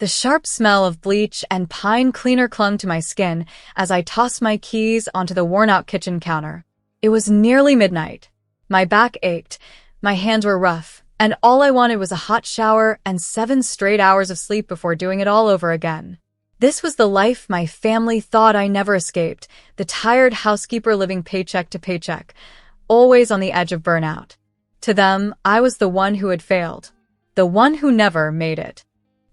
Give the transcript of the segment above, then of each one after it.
The sharp smell of bleach and pine cleaner clung to my skin as I tossed my keys onto the worn-out kitchen counter. It was nearly midnight. My back ached, my hands were rough, and all I wanted was a hot shower and 7 straight hours of sleep before doing it all over again. This was the life my family thought I never escaped, the tired housekeeper living paycheck to paycheck, always on the edge of burnout. To them, I was the one who had failed, the one who never made it.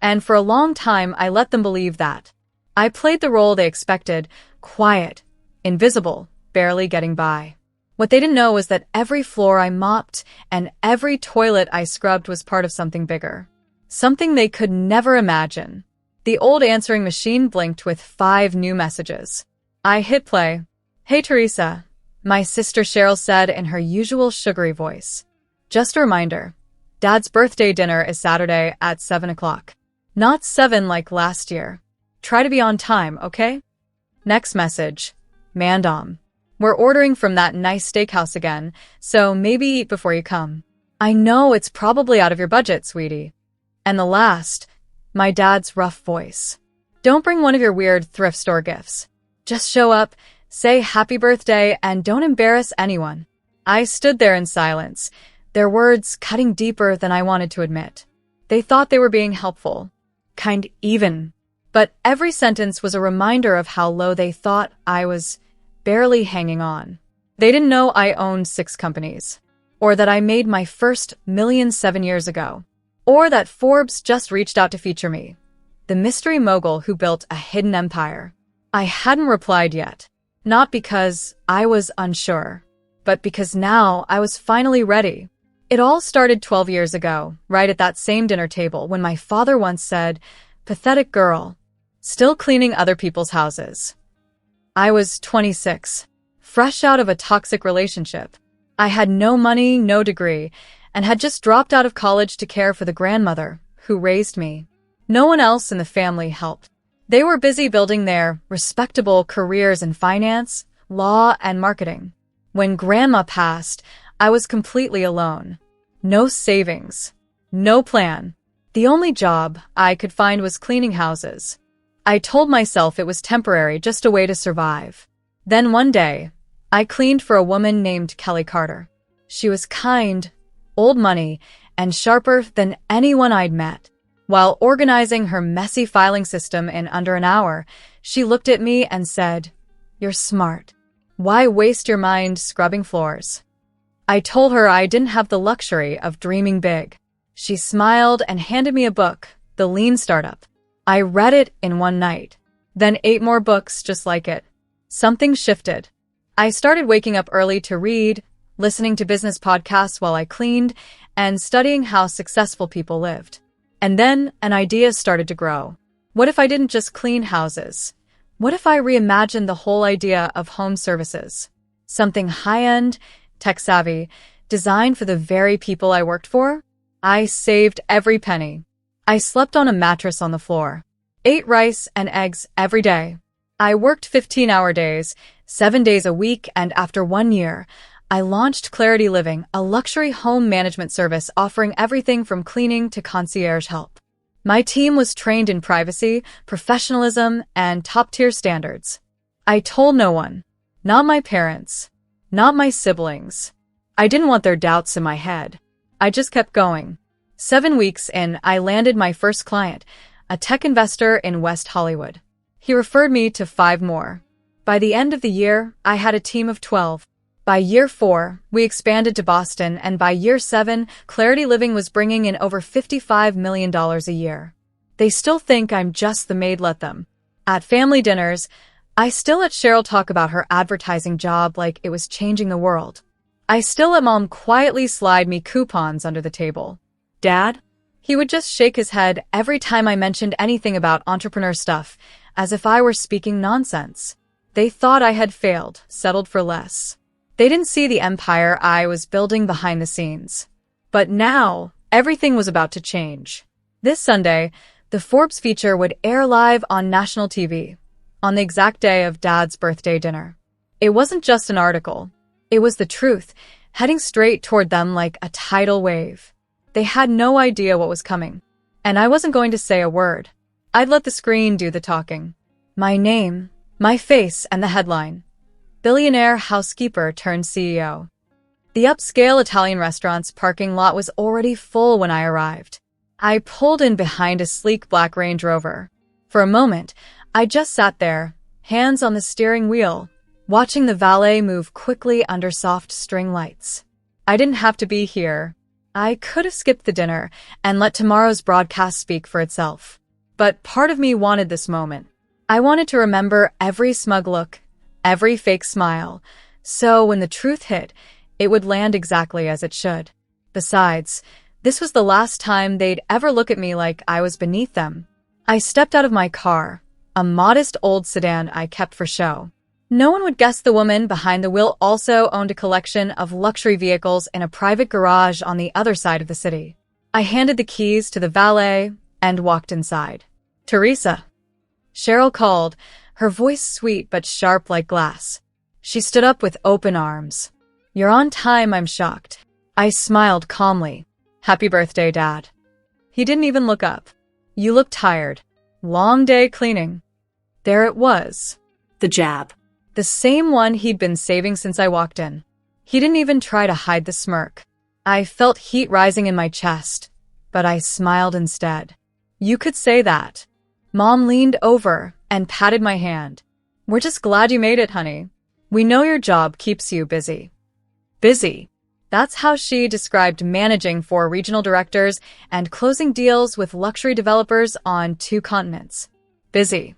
And for a long time, I let them believe that. I played the role they expected, quiet, invisible, barely getting by. What they didn't know was that every floor I mopped and every toilet I scrubbed was part of something bigger. Something they could never imagine. The old answering machine blinked with 5 new messages. I hit play. "Hey, Teresa," my sister Cheryl said in her usual sugary voice. "Just a reminder, Dad's birthday dinner is Saturday at 7 o'clock. Not 7 like last year. Try to be on time, okay?" Next message. "Mandom. We're ordering from that nice steakhouse again, so maybe eat before you come. I know it's probably out of your budget, sweetie." And the last, my dad's rough voice. "Don't bring one of your weird thrift store gifts. Just show up, say happy birthday, and don't embarrass anyone." I stood there in silence, their words cutting deeper than I wanted to admit. They thought they were being helpful. Kind even. But every sentence was a reminder of how low they thought I was, barely hanging on. They didn't know I owned 6 companies, or that I made my first million 7 years ago, or that Forbes just reached out to feature me, the mystery mogul who built a hidden empire. I hadn't replied yet, not because I was unsure, but because now I was finally ready. It all started 12 years ago, right at that same dinner table when my father once said, "Pathetic girl, still cleaning other people's houses." I was 26, fresh out of a toxic relationship. I had no money, no degree, and had just dropped out of college to care for the grandmother who raised me. No one else in the family helped. They were busy building their respectable careers in finance, law, and marketing. When Grandma passed, I was completely alone. No savings. No plan. The only job I could find was cleaning houses. I told myself it was temporary, just a way to survive. Then one day, I cleaned for a woman named Kelly Carter. She was kind, old money, and sharper than anyone I'd met. While organizing her messy filing system in under an hour, she looked at me and said, "You're smart. Why waste your mind scrubbing floors?" I told her I didn't have the luxury of dreaming big. She smiled and handed me a book, The Lean Startup. I read it in one night, then 8 more books just like it. Something shifted. I started waking up early to read, listening to business podcasts while I cleaned, and studying how successful people lived. And then an idea started to grow. What if I didn't just clean houses? What if I reimagined the whole idea of home services? Something high-end, tech-savvy, designed for the very people I worked for? I saved every penny. I slept on a mattress on the floor, ate rice and eggs every day. I worked 15-hour days, 7 days a week, and after 1 year, I launched Clarity Living, a luxury home management service offering everything from cleaning to concierge help. My team was trained in privacy, professionalism, and top-tier standards. I told no one, not my parents, not my siblings. I didn't want their doubts in my head. I just kept going. 7 weeks in, I landed my first client, a tech investor in West Hollywood. He referred me to 5 more. By the end of the year, I had a team of 12. By year 4, we expanded to Boston, and by year 7, Clarity Living was bringing in over $55 million a year. They still think I'm just the maid, let them. At family dinners, I still let Cheryl talk about her advertising job like it was changing the world. I still let Mom quietly slide me coupons under the table. Dad? He would just shake his head every time I mentioned anything about entrepreneur stuff, as if I were speaking nonsense. They thought I had failed, settled for less. They didn't see the empire I was building behind the scenes. But now, everything was about to change. This Sunday, the Forbes feature would air live on national TV, on the exact day of Dad's birthday dinner. It wasn't just an article. It was the truth, heading straight toward them like a tidal wave. They had no idea what was coming. And I wasn't going to say a word. I'd let the screen do the talking. My name, my face, and the headline. Billionaire housekeeper turned CEO. The upscale Italian restaurant's parking lot was already full when I arrived. I pulled in behind a sleek black Range Rover. For a moment, I just sat there, hands on the steering wheel, watching the valet move quickly under soft string lights. I didn't have to be here. I could have skipped the dinner and let tomorrow's broadcast speak for itself. But part of me wanted this moment. I wanted to remember every smug look, every fake smile, so when the truth hit, it would land exactly as it should. Besides, this was the last time they'd ever look at me like I was beneath them. I stepped out of my car, a modest old sedan I kept for show. No one would guess the woman behind the wheel also owned a collection of luxury vehicles in a private garage on the other side of the city. I handed the keys to the valet and walked inside. "Teresa," Cheryl called, her voice sweet but sharp like glass. She stood up with open arms. "You're on time, I'm shocked." I smiled calmly. "Happy birthday, Dad." He didn't even look up. "You look tired. Long day cleaning." There it was. The jab. The same one he'd been saving since I walked in. He didn't even try to hide the smirk. I felt heat rising in my chest, but I smiled instead. "You could say that." Mom leaned over and patted my hand. "We're just glad you made it, honey. We know your job keeps you busy." Busy. That's how she described managing 4 regional directors and closing deals with luxury developers on 2 continents. Busy.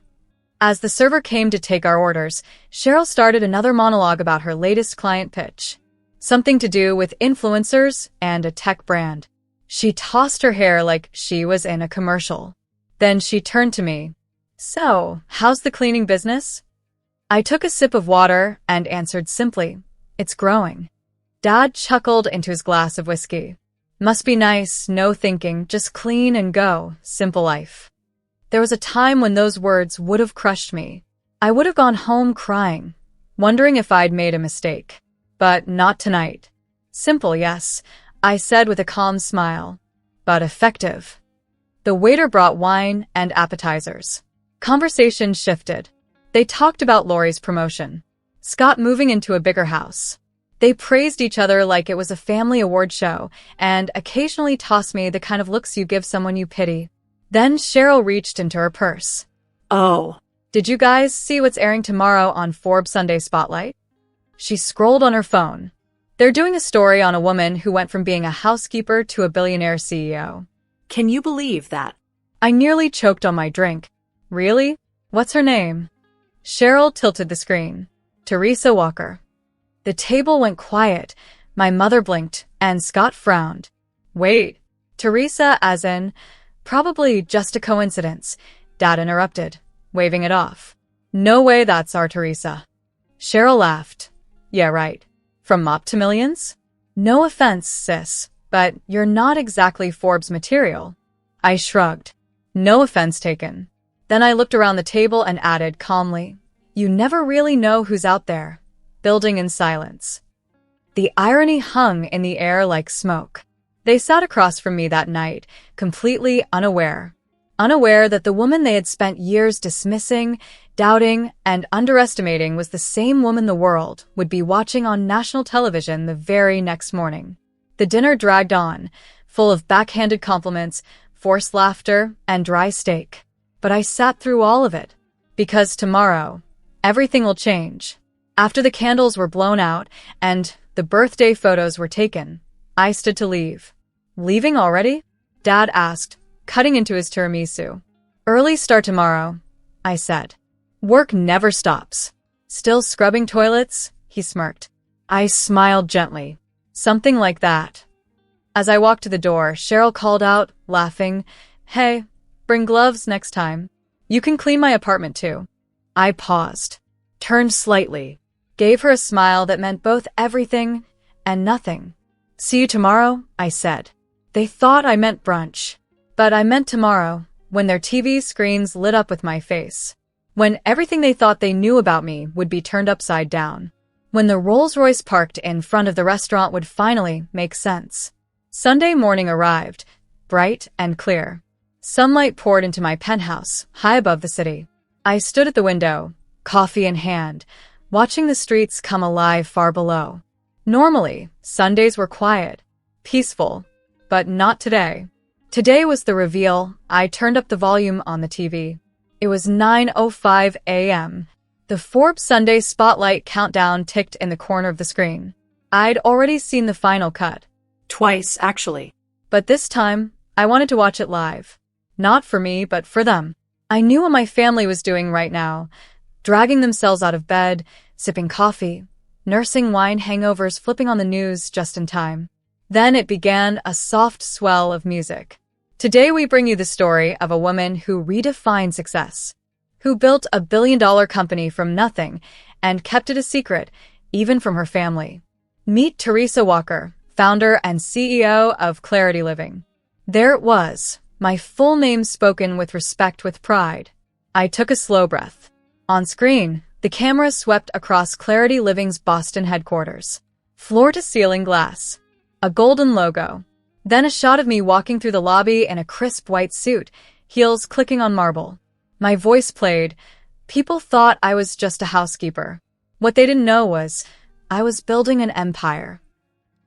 As the server came to take our orders, Cheryl started another monologue about her latest client pitch. Something to do with influencers and a tech brand. She tossed her hair like she was in a commercial. Then she turned to me. "So, how's the cleaning business?" I took a sip of water and answered simply, "It's growing." Dad chuckled into his glass of whiskey. "Must be nice, no thinking, just clean and go, simple life." There was a time when those words would have crushed me. I would have gone home crying, wondering if I'd made a mistake. But not tonight. "Simple, yes," I said with a calm smile. "But effective." The waiter brought wine and appetizers. Conversation shifted. They talked about Lori's promotion, Scott moving into a bigger house. They praised each other like it was a family award show, and occasionally tossed me the kind of looks you give someone you pity. Then Cheryl reached into her purse. "Oh, "Did you guys see what's airing tomorrow on Forbes Sunday Spotlight?" She scrolled on her phone. "They're doing a story on a woman who went from being a housekeeper to a billionaire CEO." can you believe that?" I nearly choked on my drink. "Really? What's her name?" Cheryl tilted the screen. "Teresa Walker." The table went quiet. My mother blinked, and Scott frowned. "Wait, Teresa as in, probably just a coincidence," Dad interrupted, waving it off. "No way that's our Teresa." Cheryl laughed. "Yeah, right. From Mop to Millions?" "No offense, sis, but you're not exactly Forbes material." I shrugged. "No offense taken." Then I looked around the table and added calmly, "You never really know who's out there, building in silence." The irony hung in the air like smoke. They sat across from me that night, completely unaware. Unaware that the woman they had spent years dismissing, doubting, and underestimating was the same woman the world would be watching on national television the very next morning. The dinner dragged on, full of backhanded compliments, forced laughter, and dry steak. But I sat through all of it. Because tomorrow, everything will change. After the candles were blown out and the birthday photos were taken, I stood to leave. "Leaving already?" Dad asked, cutting into his tiramisu. "Early start tomorrow," I said. "Work never stops." "Still scrubbing toilets?" he smirked. I smiled gently. "Something like that." As I walked to the door, Cheryl called out, laughing, "Hey, bring gloves next time. You can clean my apartment too." I paused, turned slightly, gave her a smile that meant both everything and nothing. "See you tomorrow," I said. They thought I meant brunch, but I meant tomorrow, when their TV screens lit up with my face. When everything they thought they knew about me would be turned upside down. When the Rolls-Royce parked in front of the restaurant would finally make sense. Sunday morning arrived, bright and clear. Sunlight poured into my penthouse, high above the city. I stood at the window, coffee in hand, watching the streets come alive far below. Normally, Sundays were quiet, peaceful, but not today. Today was the reveal. I turned up the volume on the TV. It was 9:05 a.m. The Forbes Sunday Spotlight countdown ticked in the corner of the screen. I'd already seen the final cut. Twice, actually. But this time, I wanted to watch it live. Not for me, but for them. I knew what my family was doing right now, dragging themselves out of bed, sipping coffee, nursing wine hangovers, flipping on the news just in time. Then it began, a soft swell of music. Today we bring you the story of a woman who redefined success, who built a billion-dollar company from nothing and kept it a secret, even from her family. Meet Teresa Walker, founder and CEO of Clarity Living. There it was, my full name spoken with respect, with pride. I took a slow breath. On screen, the camera swept across Clarity Living's Boston headquarters. Floor-to-ceiling glass. A golden logo. Then a shot of me walking through the lobby in a crisp white suit, heels clicking on marble. My voice played. People thought I was just a housekeeper. What they didn't know was, I was building an empire.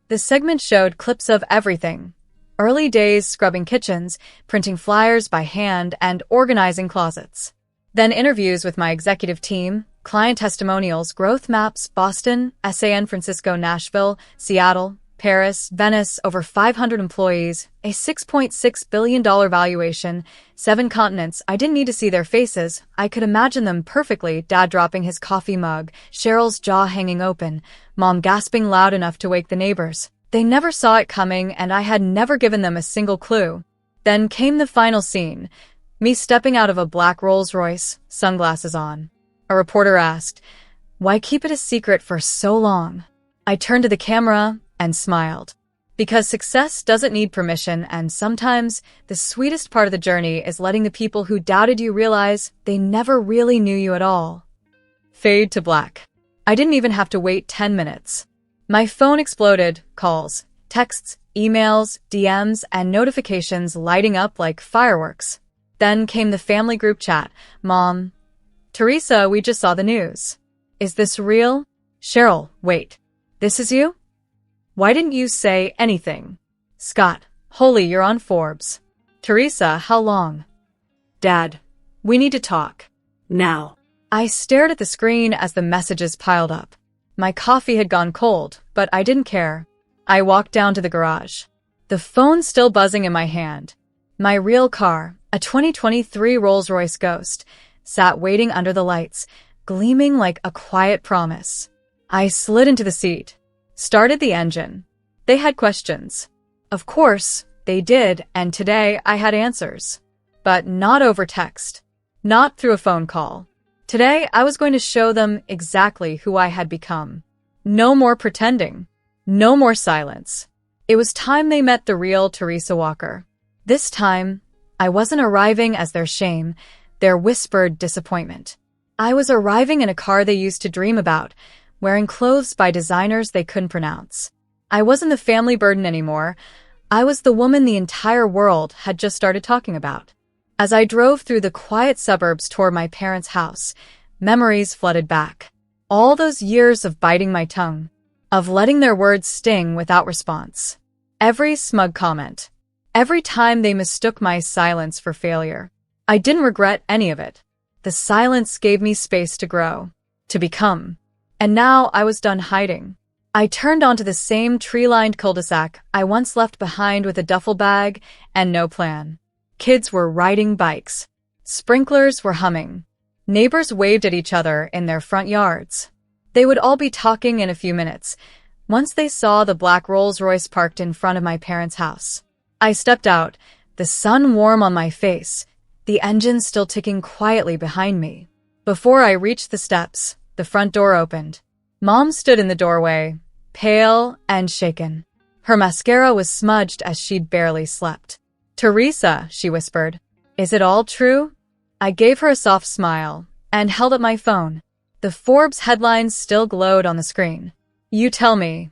The segment showed clips of everything. Early days scrubbing kitchens, printing flyers by hand, and organizing closets. Then interviews with my executive team, client testimonials, growth maps, Boston, San Francisco, Nashville, Seattle, Paris, Venice, over 500 employees, a $6.6 billion valuation, 7 continents. I didn't need to see their faces. I could imagine them perfectly, Dad dropping his coffee mug, Cheryl's jaw hanging open, Mom gasping loud enough to wake the neighbors. They never saw it coming, and I had never given them a single clue. Then came the final scene, me stepping out of a black Rolls-Royce, sunglasses on. A reporter asked, "Why keep it a secret for so long?" I turned to the camera and smiled. Because success doesn't need permission, and sometimes the sweetest part of the journey is letting the people who doubted you realize they never really knew you at all. Fade to black. I didn't even have to wait 10 minutes. My phone exploded, calls, texts, emails, DMs, and notifications lighting up like fireworks. Then came the family group chat. Mom, Teresa, we just saw the news. Is this real? Cheryl, wait. This is you? Why didn't you say anything? Scott, holy, you're on Forbes. Teresa, how long? Dad, we need to talk. Now. I stared at the screen as the messages piled up. My coffee had gone cold, but I didn't care. I walked down to the garage. The phone still buzzing in my hand. My real car, a 2023 Rolls-Royce Ghost, sat waiting under the lights, gleaming like a quiet promise. I slid into the seat, started the engine. They had questions. Of course, they did, and today I had answers. But not over text. Not through a phone call. Today, I was going to show them exactly who I had become. No more pretending. No more silence. It was time they met the real Teresa Walker. This time, I wasn't arriving as their shame, their whispered disappointment. I was arriving in a car they used to dream about, wearing clothes by designers they couldn't pronounce. I wasn't the family burden anymore. I was the woman the entire world had just started talking about. As I drove through the quiet suburbs toward my parents' house, memories flooded back. All those years of biting my tongue, of letting their words sting without response. Every smug comment. Every time they mistook my silence for failure. I didn't regret any of it. The silence gave me space to grow, to become. And now I was done hiding. I turned onto the same tree-lined cul-de-sac I once left behind with a duffel bag and no plan. Kids were riding bikes. Sprinklers were humming. Neighbors waved at each other in their front yards. They would all be talking in a few minutes, once they saw the black Rolls-Royce parked in front of my parents' house. I stepped out, the sun warm on my face, the engine still ticking quietly behind me. Before I reached the steps, the front door opened. Mom stood in the doorway, pale and shaken. Her mascara was smudged as she'd barely slept. "Teresa," she whispered, "is it all true?" I gave her a soft smile and held up my phone. The Forbes headlines still glowed on the screen. "You tell me."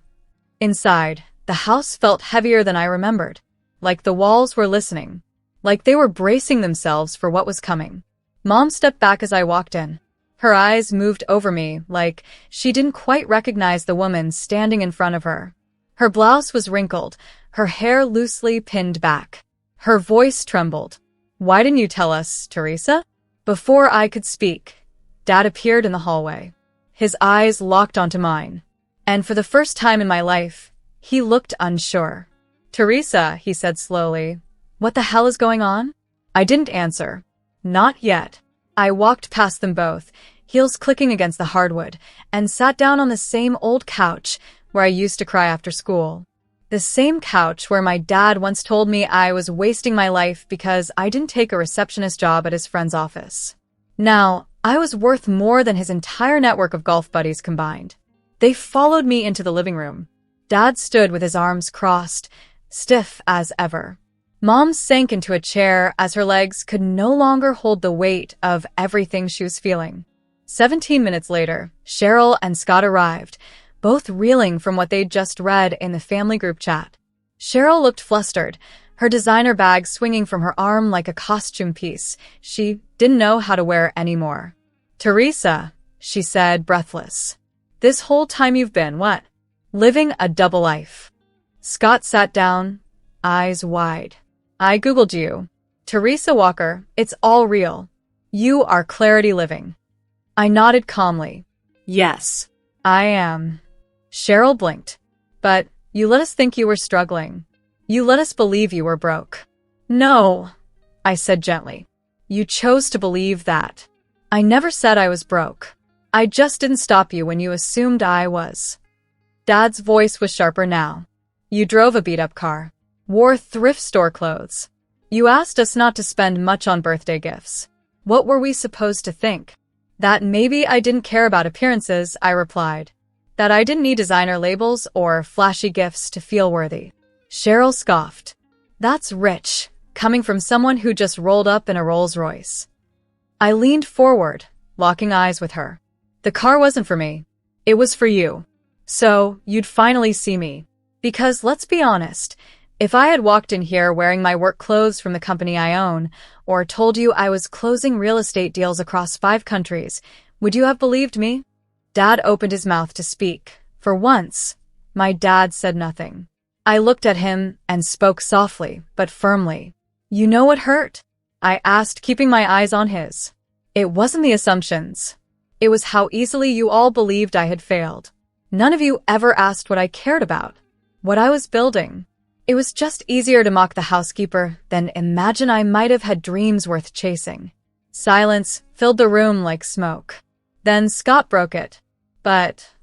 Inside, the house felt heavier than I remembered, like the walls were listening. like they were bracing themselves for what was coming. Mom stepped back as I walked in. Her eyes moved over me like she didn't quite recognize the woman standing in front of her. Her blouse was wrinkled, her hair loosely pinned back. Her voice trembled. "Why didn't you tell us, Teresa?" Before I could speak, Dad appeared in the hallway. His eyes locked onto mine. And for the first time in my life, he looked unsure. "Teresa," he said slowly, "what the hell is going on?" I didn't answer. Not yet. I walked past them both, heels clicking against the hardwood, and sat down on the same old couch where I used to cry after school. The same couch where my dad once told me I was wasting my life because I didn't take a receptionist job at his friend's office. Now, I was worth more than his entire network of golf buddies combined. They followed me into the living room. Dad stood with his arms crossed, stiff as ever. Mom sank into a chair as her legs could no longer hold the weight of everything she was feeling. 17 minutes later, Cheryl and Scott arrived, both reeling from what they'd just read in the family group chat. Cheryl looked flustered, her designer bag swinging from her arm like a costume piece she didn't know how to wear anymore. "Teresa," she said, breathless. "This whole time you've been, what? Living a double life." Scott sat down, eyes wide. "I Googled you. Teresa Walker, it's all real. You are Clarity Living." I nodded calmly. Yes. "I am." Cheryl blinked. "But you let us think you were struggling. You let us believe you were broke." "No," I said gently. "You chose to believe that. I never said I was broke. I just didn't stop you when you assumed I was." Dad's voice was sharper now. "You drove a beat-up car, wore thrift store clothes. You asked us not to spend much on birthday gifts. What were we supposed to think? That maybe I didn't care about appearances," I replied. "That I didn't need designer labels or flashy gifts to feel worthy." Cheryl scoffed. "That's rich, coming from someone who just rolled up in a Rolls-Royce." I leaned forward, locking eyes with her. "The car wasn't for me. It was for you. So you'd finally see me. Because let's be honest, if I had walked in here wearing my work clothes from the company I own, or told you I was closing real estate deals across 5 countries, would you have believed me?" Dad opened his mouth to speak. For once, my dad said nothing. I looked at him and spoke softly, but firmly. "You know what hurt?" I asked, keeping my eyes on his. "It wasn't the assumptions. It was how easily you all believed I had failed. None of you ever asked what I cared about, what I was building. It was just easier to mock the housekeeper than imagine I might have had dreams worth chasing." Silence filled the room like smoke. Then Scott broke it. "But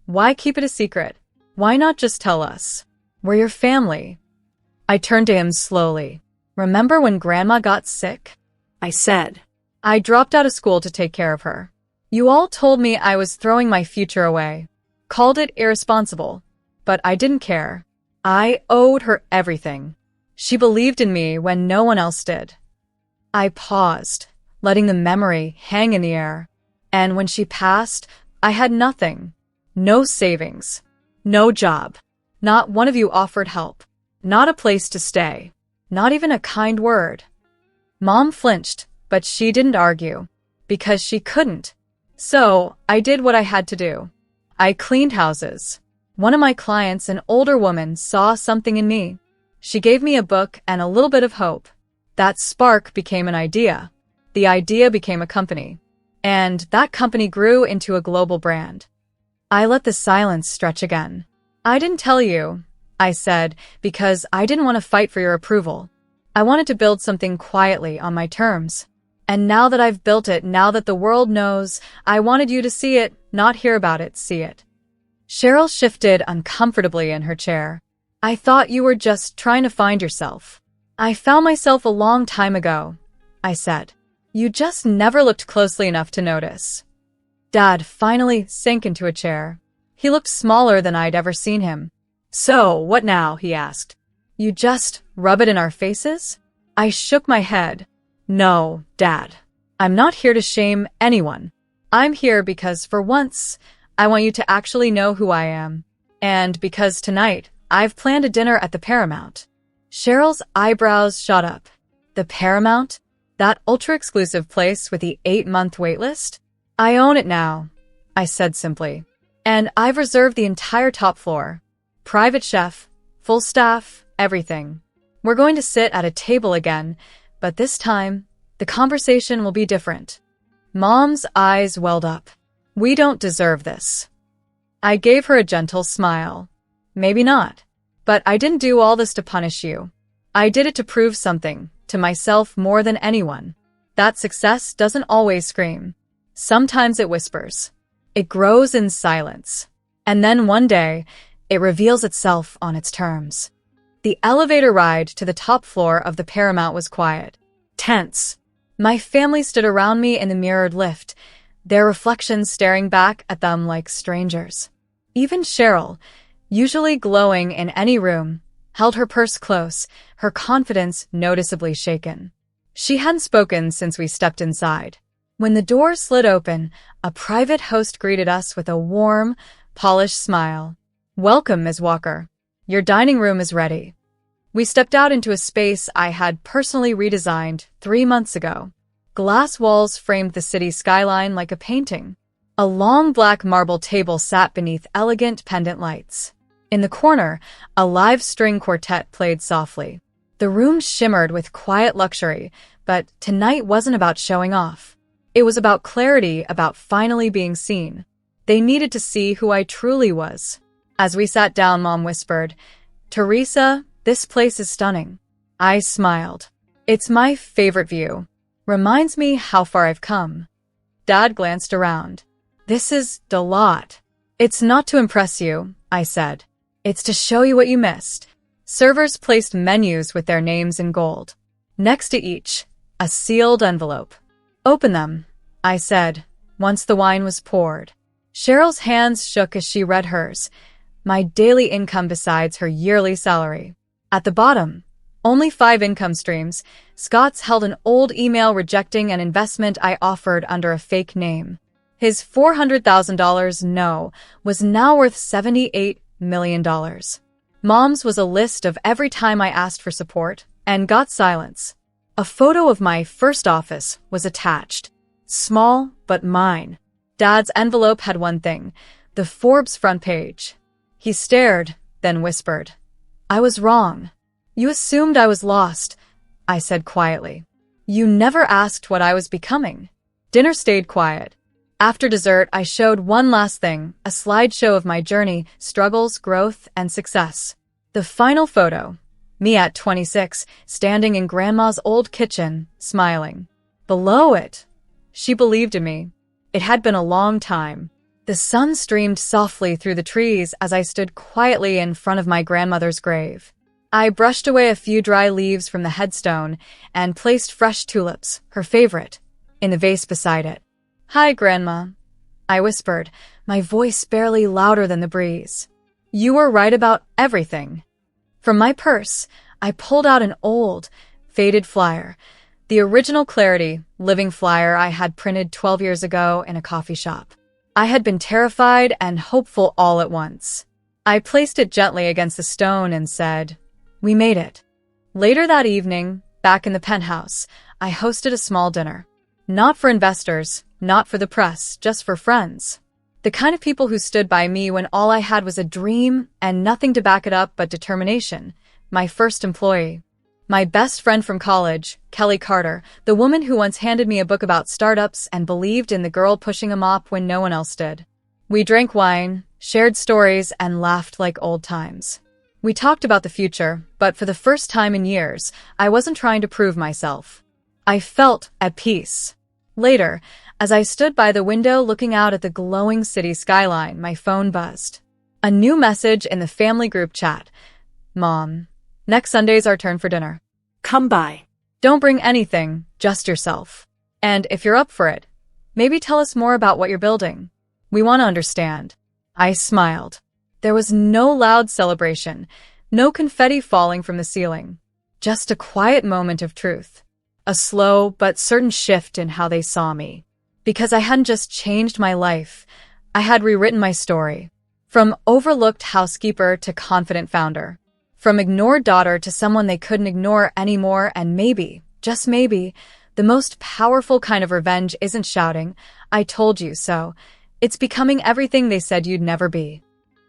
why keep it a secret? Why not just tell us? We're your family." I turned to him slowly. "Remember when Grandma got sick?" I said. "I dropped out of school to take care of her. You all told me I was throwing my future away, called it irresponsible, but I didn't care. I owed her everything. She believed in me when no one else did." I paused, letting the memory hang in the air. And when she passed, I had nothing. No savings. No job. Not one of you offered help. Not a place to stay. Not even a kind word. Mom flinched, but she didn't argue. Because she couldn't. So, I did what I had to do. I cleaned houses. One of my clients, an older woman, saw something in me. She gave me a book and a little bit of hope. That spark became an idea. The idea became a company. And that company grew into a global brand. I let the silence stretch again. "I didn't tell you," I said, "because I didn't want to fight for your approval. I wanted to build something quietly on my terms. And now that I've built it, now that the world knows, I wanted you to see it, not hear about it, see it." Cheryl shifted uncomfortably in her chair. "I thought you were just trying to find yourself." "I found myself a long time ago," I said. "You just never looked closely enough to notice." Dad finally sank into a chair. He looked smaller than I'd ever seen him. "So, what now?" he asked. "You just rub it in our faces?" I shook my head. "No, Dad. I'm not here to shame anyone. I'm here because, for once, I want you to actually know who I am. And because tonight, I've planned a dinner at the Paramount." Cheryl's eyebrows shot up. The Paramount? That ultra-exclusive place with the 8-month waitlist? I own it now, I said simply. And I've reserved the entire top floor. Private chef, full staff, everything. We're going to sit at a table again, but this time, the conversation will be different. Mom's eyes welled up. We don't deserve this. I gave her a gentle smile. Maybe not. But I didn't do all this to punish you. I did it to prove something, to myself more than anyone. That success doesn't always scream. Sometimes it whispers. It grows in silence. And then one day, it reveals itself on its terms. The elevator ride to the top floor of the Paramount was quiet. Tense. My family stood around me in the mirrored lift, their reflections staring back at them like strangers. Even Cheryl, usually glowing in any room, held her purse close, her confidence noticeably shaken. She hadn't spoken since we stepped inside. When the door slid open, a private host greeted us with a warm, polished smile. "Welcome, Ms. Walker. Your dining room is ready." We stepped out into a space I had personally redesigned 3 months ago. Glass walls framed the city skyline like a painting. A long black marble table sat beneath elegant pendant lights. In the corner, a live string quartet played softly. The room shimmered with quiet luxury, but tonight wasn't about showing off. It was about clarity, about finally being seen. They needed to see who I truly was. As we sat down, Mom whispered, "Teresa, this place is stunning." I smiled. "It's my favorite view. Reminds me how far I've come." Dad glanced around. "This is a lot." "It's not to impress you," I said. "It's to show you what you missed." Servers placed menus with their names in gold. Next to each, a sealed envelope. "Open them," I said, once the wine was poured. Cheryl's hands shook as she read hers. My daily income besides her yearly salary. At the bottom, only 5 income streams. Scott's held an old email rejecting an investment I offered under a fake name. His $400,000 no was now worth $78 million. Mom's was a list of every time I asked for support and got silence. A photo of my first office was attached. Small, but mine. Dad's envelope had one thing, the Forbes front page. He stared, then whispered, "I was wrong. You assumed I was lost," I said quietly. "You never asked what I was becoming." Dinner stayed quiet. After dessert, I showed one last thing, a slideshow of my journey, struggles, growth, and success. The final photo, me at 26, standing in Grandma's old kitchen, smiling. Below it, she believed in me. It had been a long time. The sun streamed softly through the trees as I stood quietly in front of my grandmother's grave. I brushed away a few dry leaves from the headstone and placed fresh tulips, her favorite, in the vase beside it. "Hi, Grandma," I whispered, my voice barely louder than the breeze. "You were right about everything." From my purse, I pulled out an old, faded flyer, the original Clarity living flyer I had printed 12 years ago in a coffee shop. I had been terrified and hopeful all at once. I placed it gently against the stone and said, "We made it." Later that evening, back in the penthouse, I hosted a small dinner. Not for investors, not for the press, just for friends. The kind of people who stood by me when all I had was a dream and nothing to back it up but determination. My first employee. My best friend from college, Kelly Carter, the woman who once handed me a book about startups and believed in the girl pushing a mop when no one else did. We drank wine, shared stories, and laughed like old times. We talked about the future, but for the first time in years, I wasn't trying to prove myself. I felt at peace. Later, as I stood by the window looking out at the glowing city skyline, my phone buzzed. A new message in the family group chat. "Mom, next Sunday's our turn for dinner. Come by. Don't bring anything, just yourself. And if you're up for it, maybe tell us more about what you're building. We want to understand." I smiled. There was no loud celebration, no confetti falling from the ceiling. Just a quiet moment of truth. A slow but certain shift in how they saw me. Because I hadn't just changed my life, I had rewritten my story. From overlooked housekeeper to confident founder. From ignored daughter to someone they couldn't ignore anymore and maybe, just maybe, the most powerful kind of revenge isn't shouting, "I told you so." It's becoming everything they said you'd never be.